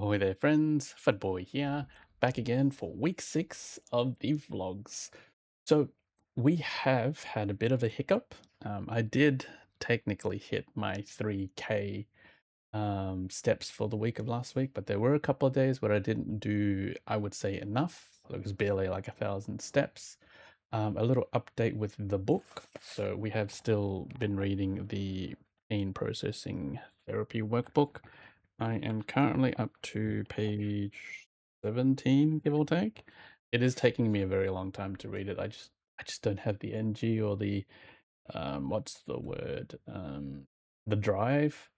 Ahoy there, friends. Boy here, back again for week 6 of the vlogs. So, we have had a bit of a hiccup. I did technically hit my 3K steps for the week of last week, but there were a couple of days where I didn't do, I would say, enough. It was barely like 1,000 steps. A little update with the book. So, we have still been reading the Pain Processing Therapy workbook. I am currently up to page 17, give or take. It is taking me a very long time to read it. I just don't have the energy or the what's the word? The drive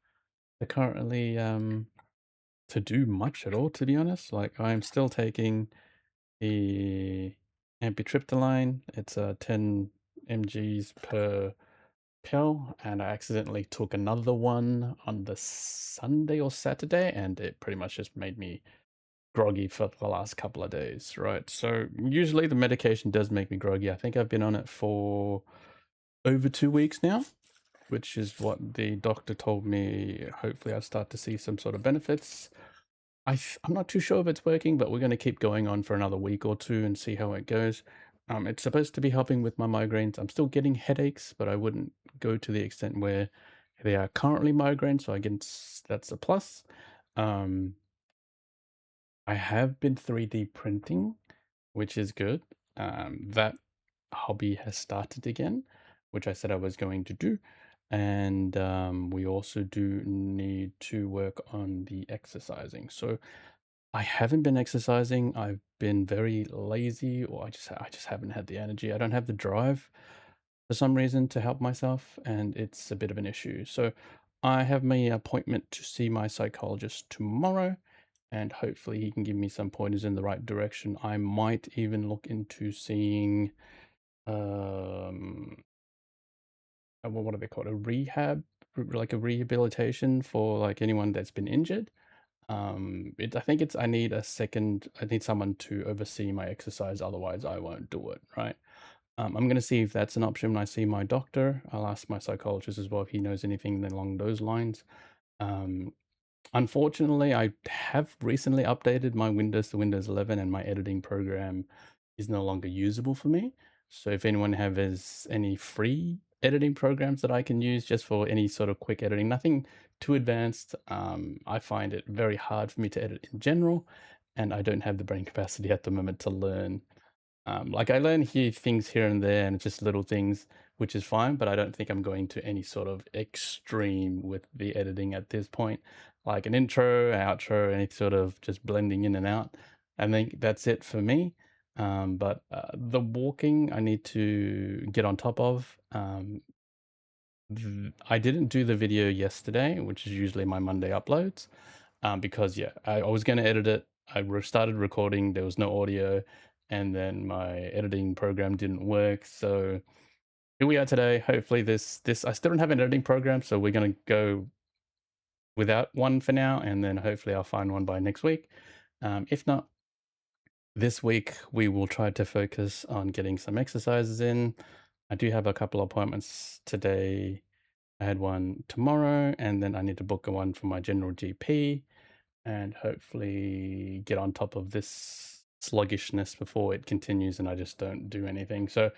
to currently to do much at all, to be honest. Like I'm still taking the Amitriptyline. It's 10 mgs per pill, and I accidentally took another one on the Sunday or Saturday, and it pretty much just made me groggy for the last couple of days, right? So usually the medication does make me groggy. I think I've been on it for over 2 weeks now, which is what the doctor told me. Hopefully, I'll start to see some sort of benefits. I'm not too sure if it's working, but we're going to keep going on for another week or two and see how it goes. It's supposed to be helping with my migraines. I'm still getting headaches, but I wouldn't go to the extent where they are currently migraines, so I guess that's a plus. Um, I have been 3D printing, which is good. That hobby has started again, which I said I was going to do. And we also do need to work on the exercising. So I haven't been exercising. I've been very lazy, or I just haven't had the energy. I don't have the drive for some reason to help myself, and it's a bit of an issue. So I have my appointment to see my psychologist tomorrow, and hopefully he can give me some pointers in the right direction. I might even look into seeing um what are they called? A rehab, like a rehabilitation for like anyone that's been injured. I think I need someone to oversee my exercise, otherwise I won't do it, right? I'm gonna see if that's an option when I see my doctor. I'll ask my psychologist as well if he knows anything along those lines. Um, Unfortunately, I have recently updated my Windows to Windows 11, and my editing program is no longer usable for me. So if anyone has any free editing programs that I can use just for any sort of quick editing, nothing too advanced, I find it very hard for me to edit in general, and I don't have the brain capacity at the moment to learn. Like I learn here things here and there, and it's just little things, which is fine, but I don't think I'm going to any sort of extreme with the editing at this point. Like an intro, outro, any sort of just blending in and out. I think that's it for me. But the walking I need to get on top of. I didn't do the video yesterday, which is usually my Monday uploads, because yeah, I was going to edit it. Started recording, there was no audio, and then my editing program didn't work. So here we are today. Hopefully, this I still don't have an editing program, so we're going to go without one for now, and then hopefully I'll find one by next week. If not, this week we will try to focus on getting some exercises in. I do have a couple appointments today. I had one tomorrow, and then I need to book a one for my general GP, and hopefully get on top of this sluggishness before it continues and I just don't do anything. So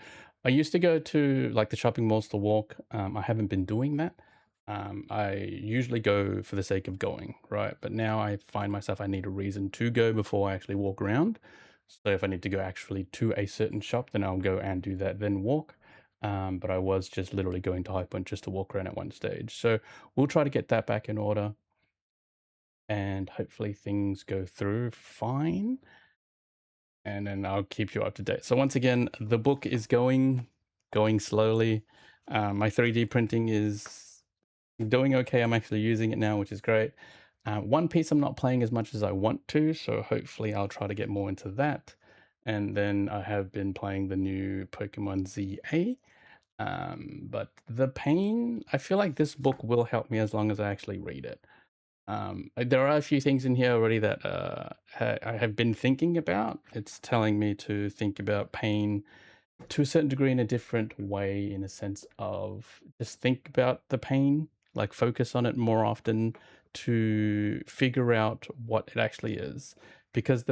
I used to go to like the shopping malls to walk. I haven't been doing that. I usually go for the sake of going, right? But now I find myself I need a reason to go before I actually walk around. So if I need to go actually to a certain shop, then I'll go and do that, then walk. But I was just literally going to High Point just to walk around at one stage. So we'll try to get that back in order, and hopefully things go through fine, and then I'll keep you up to date. So once again, the book is going slowly. My 3D printing is doing okay. I'm actually using it now, which is great. One Piece I'm not playing as much as I want to, so hopefully I'll try to get more into that. And then I have been playing the new Pokemon ZA. But the Pain, I feel like this book will help me as long as I actually read it. There are a few things in here already that I have been thinking about. It's telling me to think about pain to a certain degree in a different way, in a sense of just think about the pain, like focus on it more often, to figure out what it actually is, because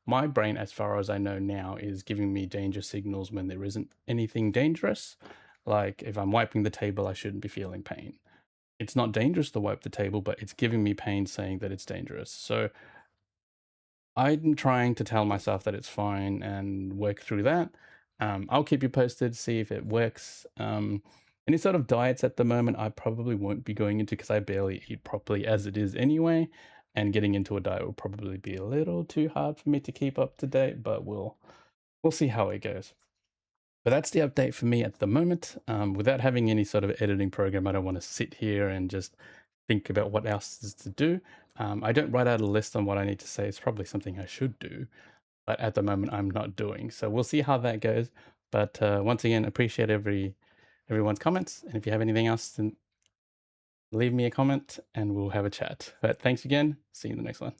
my brain, as far as I know now, is giving me danger signals when there isn't anything dangerous. Like if I'm wiping the table, I shouldn't be feeling pain. It's not dangerous to wipe the table, but it's giving me pain saying that it's dangerous. So I'm trying to tell myself that it's fine and work through that. I'll keep you posted, see if it works. Any sort of diets at the moment, I probably won't be going into because I barely eat properly as it is anyway. And getting into a diet will probably be a little too hard for me to keep up to date, but we'll see how it goes. But that's the update for me at the moment. Without having any sort of editing program, I don't want to sit here and just think about what else is to do. I don't write out a list on what I need to say. It's probably something I should do, but at the moment I'm not doing. So we'll see how that goes. But once again, appreciate everyone's comments. And if you have anything else, then leave me a comment and we'll have a chat. But thanks again. See you in the next one.